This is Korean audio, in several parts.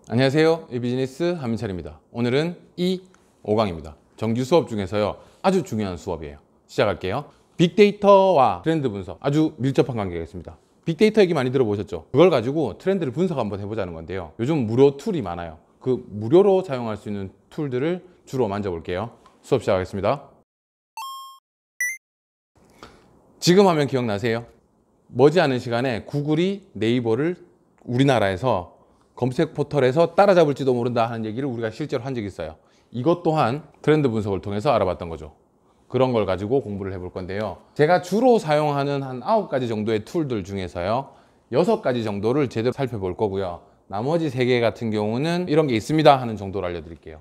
안녕하세요. 이비즈니스 한민철입니다. 오늘은 5강입니다. 정규 수업 중에서요 아주 중요한 수업이에요. 시작할게요. 빅데이터와 트렌드 분석, 아주 밀접한 관계가 있습니다. 빅데이터 얘기 많이 들어보셨죠? 그걸 가지고 트렌드를 분석 한번 해보자는 건데요. 요즘 무료 툴이 많아요. 그 무료로 사용할 수 있는 툴들을 주로 만져볼게요. 수업 시작하겠습니다. 지금 하면 기억나세요? 머지않은 시간에 구글이 네이버를 우리나라에서 검색 포털에서 따라잡을지도 모른다 하는 얘기를 우리가 실제로 한 적이 있어요. 이것 또한 트렌드 분석을 통해서 알아봤던 거죠. 그런 걸 가지고 공부를 해볼 건데요. 제가 주로 사용하는 한 9가지 정도의 툴들 중에서요 6가지 정도를 제대로 살펴볼 거고요. 나머지 3개 같은 경우는 이런 게 있습니다 하는 정도로 알려드릴게요.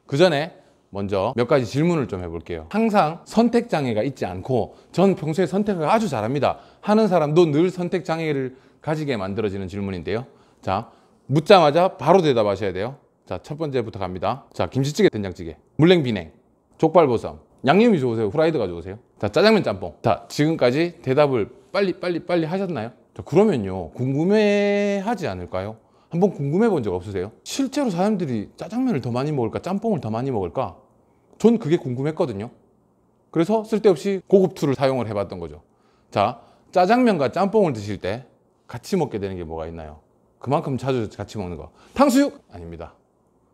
그 전에 먼저 몇 가지 질문을 좀 해볼게요. 항상 선택장애가 있지 않고 전 평소에 선택을 아주 잘합니다 하는 사람도 늘 선택장애를 가지게 만들어지는 질문인데요. 자, 묻자마자 바로 대답하셔야 돼요. 자, 첫 번째부터 갑니다. 자, 김치찌개, 된장찌개, 물냉, 비냉, 족발보쌈, 양념이 좋으세요? 후라이드가 좋으세요? 자, 짜장면, 짬뽕. 자, 지금까지 대답을 빨리 하셨나요? 자, 그러면요 궁금해하지 않을까요? 한번 궁금해 본 적 없으세요? 실제로 사람들이 짜장면을 더 많이 먹을까 짬뽕을 더 많이 먹을까? 전 그게 궁금했거든요. 그래서 쓸데없이 고급 툴을 사용을 해봤던 거죠. 자, 짜장면과 짬뽕을 드실 때 같이 먹게 되는 게 뭐가 있나요? 그만큼 자주 같이 먹는 거. 탕수육? 아닙니다.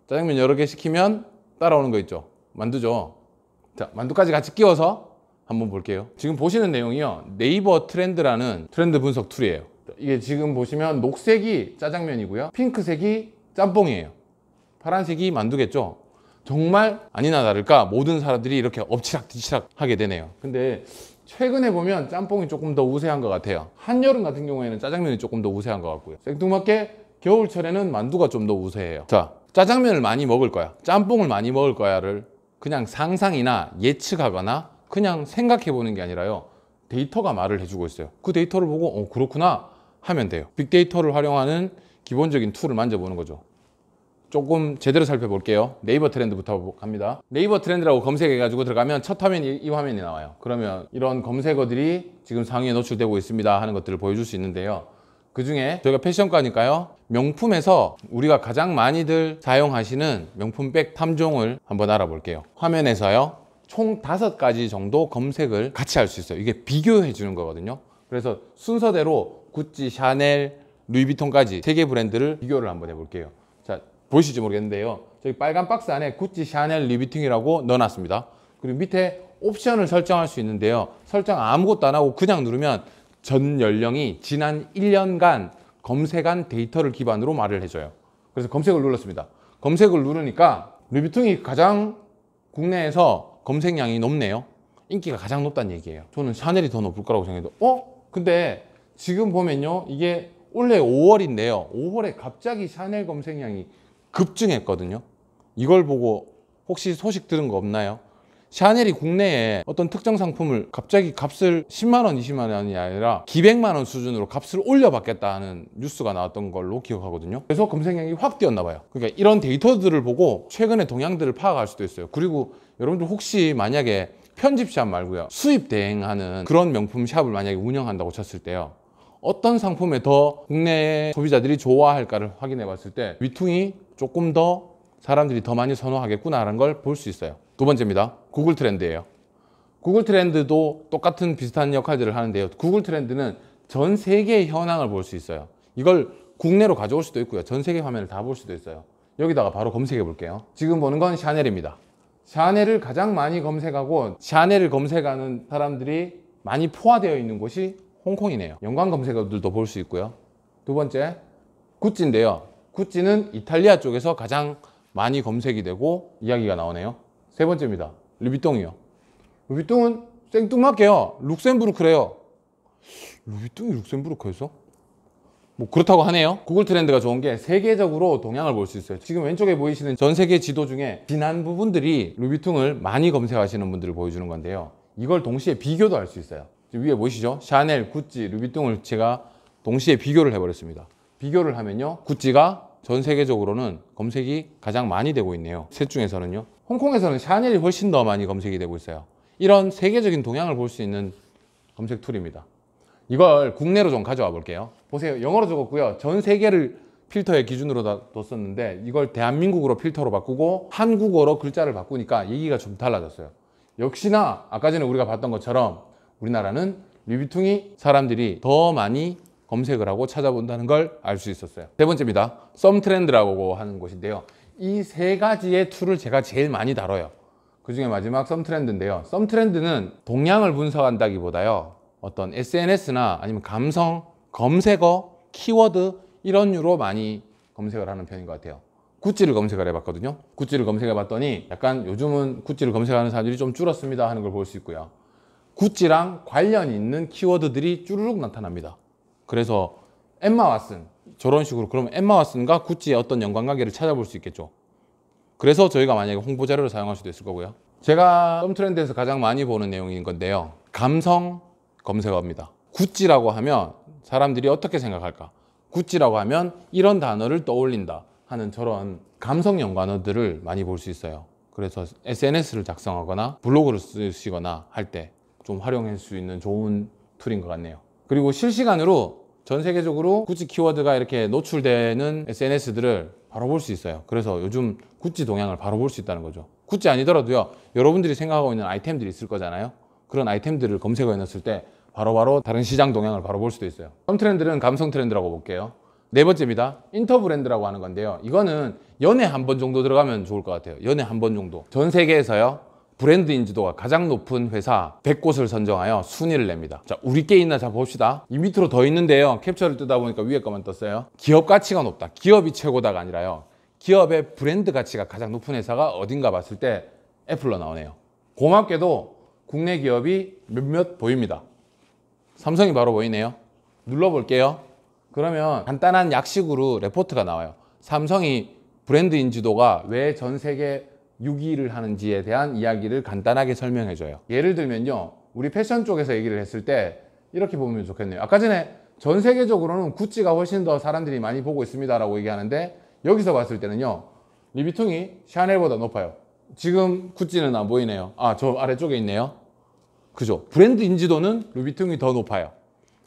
짜장면 여러 개 시키면 따라오는 거 있죠. 만두죠. 자, 만두까지 같이 끼워서 한번 볼게요. 지금 보시는 내용이요 네이버 트렌드라는 트렌드 분석 툴이에요. 이게 지금 보시면 녹색이 짜장면이고요, 핑크색이 짬뽕이에요, 파란색이 만두겠죠. 정말 아니나 다를까 모든 사람들이 이렇게 엎치락뒤치락 하게 되네요. 근데 최근에 보면 짬뽕이 조금 더 우세한 것 같아요. 한여름 같은 경우에는 짜장면이 조금 더 우세한 것 같고요. 생뚱맞게 겨울철에는 만두가 좀 더 우세해요. 자, 짜장면을 많이 먹을 거야, 짬뽕을 많이 먹을 거야를 그냥 상상이나 예측하거나 그냥 생각해 보는 게 아니라요 데이터가 말을 해주고 있어요. 그 데이터를 보고 그렇구나 하면 돼요. 빅데이터를 활용하는 기본적인 툴을 만져보는 거죠. 조금 제대로 살펴볼게요. 네이버 트렌드부터 갑니다. 네이버 트렌드라고 검색해가지고 들어가면 첫 화면이 이 화면이 나와요. 그러면 이런 검색어들이 지금 상위에 노출되고 있습니다 하는 것들을 보여줄 수 있는데요. 그 중에 저희가 패션과니까요 명품에서 우리가 가장 많이들 사용하시는 명품백 탐종을 한번 알아볼게요. 화면에서요 총 5가지 정도 검색을 같이 할 수 있어요. 이게 비교해 주는 거거든요. 그래서 순서대로 구찌, 샤넬, 루이비통까지 3개 브랜드를 비교를 한번 해볼게요. 자, 보이실지 모르겠는데요. 저기 빨간 박스 안에 구찌, 샤넬, 루이비통이라고 넣어놨습니다. 그리고 밑에 옵션을 설정할 수 있는데요. 설정 아무것도 안 하고 그냥 누르면 전 연령이 지난 1년간 검색한 데이터를 기반으로 말을 해줘요. 그래서 검색을 눌렀습니다. 검색을 누르니까 루이비통이 가장 국내에서 검색량이 높네요. 인기가 가장 높다는 얘기예요. 저는 샤넬이 더 높을 거라고 생각해도 근데 지금 보면요 이게 올해 5월인데요 5월에 갑자기 샤넬 검색량이 급증했거든요. 이걸 보고 혹시 소식 들은 거 없나요? 샤넬이 국내에 어떤 특정 상품을 갑자기 값을 10만 원, 20만 원이 아니라 기백만 원 수준으로 값을 올려받겠다 하는 뉴스가 나왔던 걸로 기억하거든요. 그래서 검색량이 확 뛰었나 봐요. 그러니까 이런 데이터들을 보고 최근의 동향들을 파악할 수도 있어요. 그리고 여러분들 혹시 만약에 편집샵 말고요 수입 대행하는 그런 명품 샵을 만약에 운영한다고 쳤을 때요 어떤 상품에 더 국내 소비자들이 좋아할까를 확인해 봤을 때 위퉁이 조금 더 사람들이 더 많이 선호하겠구나라는 걸 볼 수 있어요. 두 번째입니다. 구글 트렌드예요. 구글 트렌드도 똑같은 비슷한 역할들을 하는데요. 구글 트렌드는 전 세계의 현황을 볼 수 있어요. 이걸 국내로 가져올 수도 있고요. 전 세계 화면을 다 볼 수도 있어요. 여기다가 바로 검색해 볼게요. 지금 보는 건 샤넬입니다. 샤넬을 가장 많이 검색하고 샤넬을 검색하는 사람들이 많이 포화되어 있는 곳이 홍콩이네요. 연관 검색어들도 볼 수 있고요. 두 번째, 구찌인데요. 구찌는 이탈리아 쪽에서 가장 많이 검색이 되고 이야기가 나오네요. 세 번째입니다. 루비통이요. 루비통은 생뚱맞게요 룩셈부르크래요. 루비통이 룩셈부르크에서? 뭐 그렇다고 하네요. 구글 트렌드가 좋은 게 세계적으로 동향을 볼 수 있어요. 지금 왼쪽에 보이시는 전 세계 지도 중에 진한 부분들이 루비통을 많이 검색하시는 분들을 보여주는 건데요. 이걸 동시에 비교도 할 수 있어요. 위에 보이시죠? 샤넬, 구찌, 루비통을 제가 동시에 비교를 해버렸습니다. 비교를 하면요 구찌가 전 세계적으로는 검색이 가장 많이 되고 있네요. 셋 중에서는요. 홍콩에서는 샤넬이 훨씬 더 많이 검색이 되고 있어요. 이런 세계적인 동향을 볼 수 있는 검색 툴입니다. 이걸 국내로 좀 가져와 볼게요. 보세요. 영어로 적었고요. 전 세계를 필터의 기준으로 뒀었는데 이걸 대한민국으로 필터로 바꾸고 한국어로 글자를 바꾸니까 얘기가 좀 달라졌어요. 역시나 아까 전에 우리가 봤던 것처럼 우리나라는 루이비통이 사람들이 더 많이 검색을 하고 찾아본다는 걸 알 수 있었어요. 세 번째입니다. 썸트렌드라고 하는 곳인데요. 이 세 가지의 툴을 제가 제일 많이 다뤄요. 그 중에 마지막 썸트렌드인데요. 썸트렌드는 동향을 분석한다기보다요, 어떤 SNS나 아니면 감성, 검색어, 키워드 이런 류로 많이 검색을 하는 편인 것 같아요. 구찌를 검색을 해봤거든요. 구찌를 검색해봤더니 약간 요즘은 구찌를 검색하는 사람들이 좀 줄었습니다 하는 걸 볼 수 있고요. 구찌랑 관련 있는 키워드들이 쭈르륵 나타납니다. 그래서 엠마 왓슨, 저런 식으로 그러면 엠마 왓슨과 구찌의 어떤 연관관계를 찾아볼 수 있겠죠. 그래서 저희가 만약에 홍보 자료를 사용할 수도 있을 거고요. 제가 썸트렌드에서 가장 많이 보는 내용인 건데요. 감성 검색어입니다. 구찌라고 하면 사람들이 어떻게 생각할까? 구찌라고 하면 이런 단어를 떠올린다 하는 저런 감성 연관어들을 많이 볼 수 있어요. 그래서 SNS를 작성하거나 블로그를 쓰시거나 할 때 좀 활용할 수 있는 좋은 툴인 것 같네요. 그리고 실시간으로 전 세계적으로 구찌 키워드가 이렇게 노출되는 SNS들을 바로 볼 수 있어요. 그래서 요즘 구찌 동향을 바로 볼 수 있다는 거죠. 구찌 아니더라도요, 여러분들이 생각하고 있는 아이템들이 있을 거잖아요. 그런 아이템들을 검색어에 넣었을 때 바로바로 다른 시장 동향을 바로 볼 수도 있어요. 썸트렌드는 감성 트렌드라고 볼게요. 네 번째입니다. 인터브랜드라고 하는 건데요. 이거는 연에 한 번 정도 들어가면 좋을 것 같아요. 연에 한 번 정도. 전 세계에서요, 브랜드 인지도가 가장 높은 회사 100곳을 선정하여 순위를 냅니다. 자, 우리 게 있나 자 봅시다. 이 밑으로 더 있는데요. 캡처를 뜨다 보니까 위에 거만 떴어요. 기업 가치가 높다. 기업이 최고다가 아니라요. 기업의 브랜드 가치가 가장 높은 회사가 어딘가 봤을 때 애플로 나오네요. 고맙게도 국내 기업이 몇몇 보입니다. 삼성이 바로 보이네요. 눌러볼게요. 그러면 간단한 약식으로 레포트가 나와요. 삼성이 브랜드 인지도가 왜 전 세계 6위를 하는지에 대한 이야기를 간단하게 설명해줘요. 예를 들면요, 우리 패션 쪽에서 얘기를 했을 때 이렇게 보면 좋겠네요. 아까 전에 전 세계적으로는 구찌가 훨씬 더 사람들이 많이 보고 있습니다 라고 얘기하는데, 여기서 봤을 때는요, 루이비통이 샤넬보다 높아요. 지금 구찌는 안 보이네요. 아, 저 아래쪽에 있네요. 그죠? 브랜드 인지도는 루이비통이 더 높아요.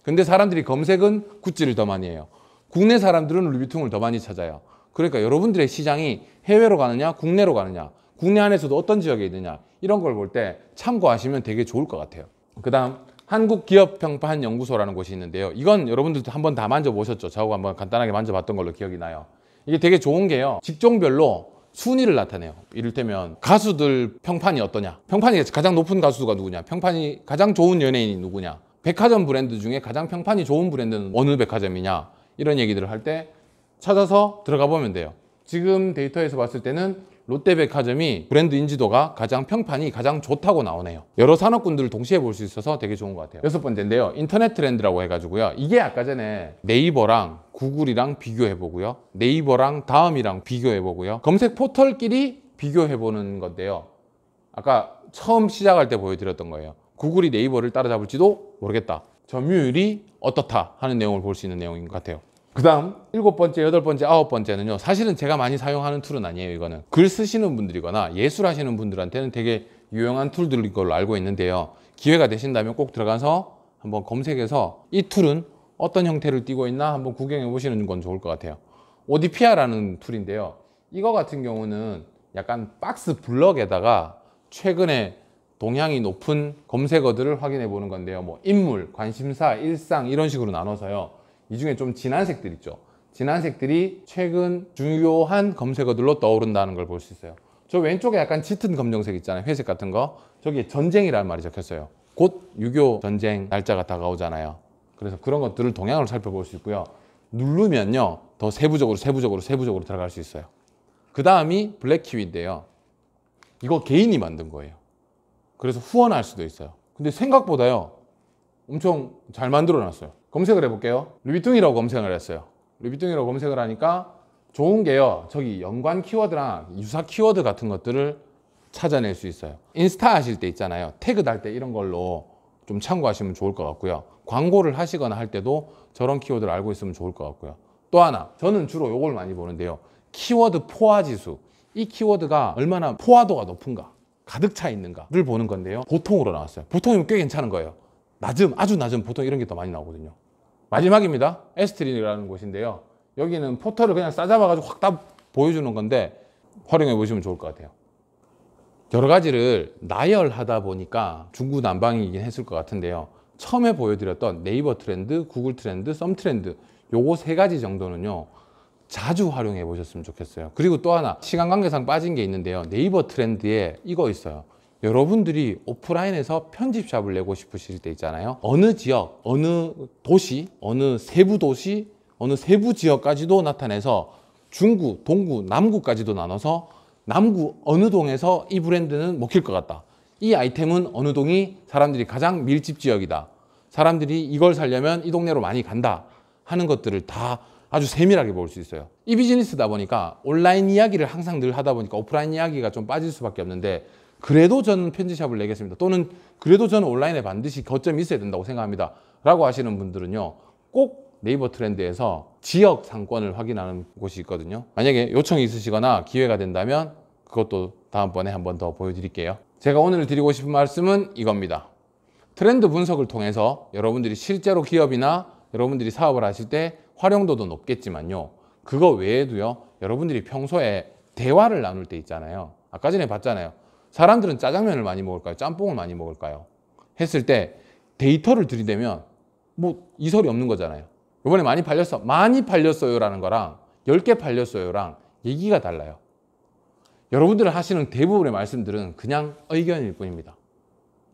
근데 사람들이 검색은 구찌를 더 많이 해요. 국내 사람들은 루이비통을 더 많이 찾아요. 그러니까 여러분들의 시장이 해외로 가느냐 국내로 가느냐, 국내 안에서도 어떤 지역에 있느냐, 이런 걸 볼 때 참고하시면 되게 좋을 것 같아요. 그 다음 한국기업평판연구소라는 곳이 있는데요. 이건 여러분들도 한번 다 만져보셨죠? 저하고 한번 간단하게 만져봤던 걸로 기억이 나요. 이게 되게 좋은 게요, 직종별로 순위를 나타내요. 이를테면 가수들 평판이 어떠냐, 평판이 가장 높은 가수가 누구냐, 평판이 가장 좋은 연예인이 누구냐, 백화점 브랜드 중에 가장 평판이 좋은 브랜드는 어느 백화점이냐, 이런 얘기들을 할 때 찾아서 들어가 보면 돼요. 지금 데이터에서 봤을 때는 롯데백화점이 브랜드 인지도가 가장 평판이 가장 좋다고 나오네요. 여러 산업군들을 동시에 볼 수 있어서 되게 좋은 것 같아요. 여섯 번째인데요, 인터넷 트렌드라고 해가지고요, 이게 아까 전에 네이버랑 구글이랑 비교해보고요, 네이버랑 다음이랑 비교해보고요, 검색 포털끼리 비교해보는 건데요, 아까 처음 시작할 때 보여드렸던 거예요. 구글이 네이버를 따라잡을지도 모르겠다, 점유율이 어떻다 하는 내용을 볼 수 있는 내용인 것 같아요. 그 다음 일곱 번째, 여덟 번째, 아홉 번째는요, 사실은 제가 많이 사용하는 툴은 아니에요. 이거는 글 쓰시는 분들이거나 예술 하시는 분들한테는 되게 유용한 툴들인 걸로 알고 있는데요, 기회가 되신다면 꼭 들어가서 한번 검색해서 이 툴은 어떤 형태를 띠고 있나 한번 구경해 보시는 건 좋을 것 같아요. 오디피아라는 툴인데요, 이거 같은 경우는 약간 박스 블럭에다가 최근에 동향이 높은 검색어들을 확인해 보는 건데요, 뭐 인물, 관심사, 일상 이런 식으로 나눠서요, 이 중에 좀 진한 색들 있죠. 진한 색들이 최근 중요한 검색어들로 떠오른다는 걸 볼 수 있어요. 저 왼쪽에 약간 짙은 검정색 있잖아요, 회색 같은 거. 저기에 전쟁이라는 말이 적혔어요. 곧 6.25 전쟁 날짜가 다가오잖아요. 그래서 그런 것들을 동향으로 살펴볼 수 있고요. 누르면요, 더 세부적으로 들어갈 수 있어요. 그 다음이 블랙키위인데요, 이거 개인이 만든 거예요. 그래서 후원할 수도 있어요. 근데 생각보다요, 엄청 잘 만들어 놨어요. 검색을 해볼게요. 루이비통이라고 검색을 했어요. 루이비통이라고 검색을 하니까 좋은 게요, 저기 연관 키워드랑 유사 키워드 같은 것들을 찾아낼 수 있어요. 인스타 하실 때 있잖아요, 태그 달 때 이런 걸로 좀 참고하시면 좋을 것 같고요. 광고를 하시거나 할 때도 저런 키워드를 알고 있으면 좋을 것 같고요. 또 하나, 저는 주로 요걸 많이 보는데요, 키워드 포화 지수. 이 키워드가 얼마나 포화도가 높은가, 가득 차 있는가를 보는 건데요, 보통으로 나왔어요. 보통이면 꽤 괜찮은 거예요. 낮음, 아주 낮은 보통 이런 게 더 많이 나오거든요. 마지막입니다. 에스트리라는 곳인데요, 여기는 포털을 그냥 싸잡아가지고 확 다 보여주는 건데 활용해 보시면 좋을 것 같아요. 여러 가지를 나열하다 보니까 중구난방이긴 했을 것 같은데요. 처음에 보여드렸던 네이버 트렌드, 구글 트렌드, 썸 트렌드 요거 세 가지 정도는요 자주 활용해 보셨으면 좋겠어요. 그리고 또 하나 시간 관계상 빠진 게 있는데요. 네이버 트렌드에 이거 있어요. 여러분들이 오프라인에서 편집샵을 내고 싶으실 때 있잖아요. 어느 지역, 어느 도시, 어느 세부 도시, 어느 세부 지역까지도 나타내서 중구, 동구, 남구까지도 나눠서 남구 어느 동에서 이 브랜드는 먹힐 것 같다. 이 아이템은 어느 동이 사람들이 가장 밀집 지역이다. 사람들이 이걸 사려면 이 동네로 많이 간다 하는 것들을 다 아주 세밀하게 볼 수 있어요. 이 비즈니스다 보니까 온라인 이야기를 항상 늘 하다 보니까 오프라인 이야기가 좀 빠질 수밖에 없는데 그래도 저는 편집샵을 내겠습니다. 또는 그래도 저는 온라인에 반드시 거점이 있어야 된다고 생각합니다. 라고 하시는 분들은요. 꼭 네이버 트렌드에서 지역 상권을 확인하는 곳이 있거든요. 만약에 요청이 있으시거나 기회가 된다면 그것도 다음번에 한 번 더 보여드릴게요. 제가 오늘 드리고 싶은 말씀은 이겁니다. 트렌드 분석을 통해서 여러분들이 실제로 기업이나 여러분들이 사업을 하실 때 활용도도 높겠지만요. 그거 외에도요. 여러분들이 평소에 대화를 나눌 때 있잖아요. 아까 전에 봤잖아요. 사람들은 짜장면을 많이 먹을까요? 짬뽕을 많이 먹을까요? 했을 때 데이터를 들이대면 뭐 이설이 없는 거잖아요. 이번에 많이 팔렸어. 많이 팔렸어요 라는 거랑 10개 팔렸어요랑 얘기가 달라요. 여러분들 하시는 대부분의 말씀들은 그냥 의견일 뿐입니다.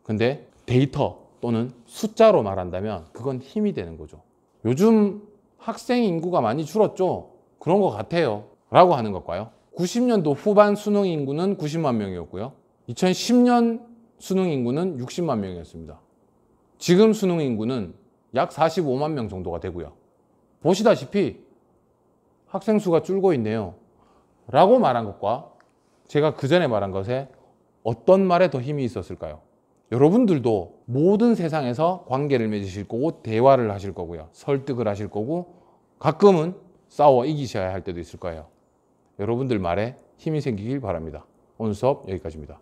근데 데이터 또는 숫자로 말한다면 그건 힘이 되는 거죠. 요즘 학생 인구가 많이 줄었죠? 그런 것 같아요. 라고 하는 것과요. 90년도 후반 수능 인구는 90만 명이었고요. 2010년 수능 인구는 60만 명이었습니다. 지금 수능 인구는 약 45만 명 정도가 되고요. 보시다시피 학생 수가 줄고 있네요. 라고 말한 것과 제가 그 전에 말한 것에 어떤 말에 더 힘이 있었을까요? 여러분들도 모든 세상에서 관계를 맺으실 거고 대화를 하실 거고요. 설득을 하실 거고 가끔은 싸워 이기셔야 할 때도 있을 거예요. 여러분들 말에 힘이 생기길 바랍니다. 오늘 수업 여기까지입니다.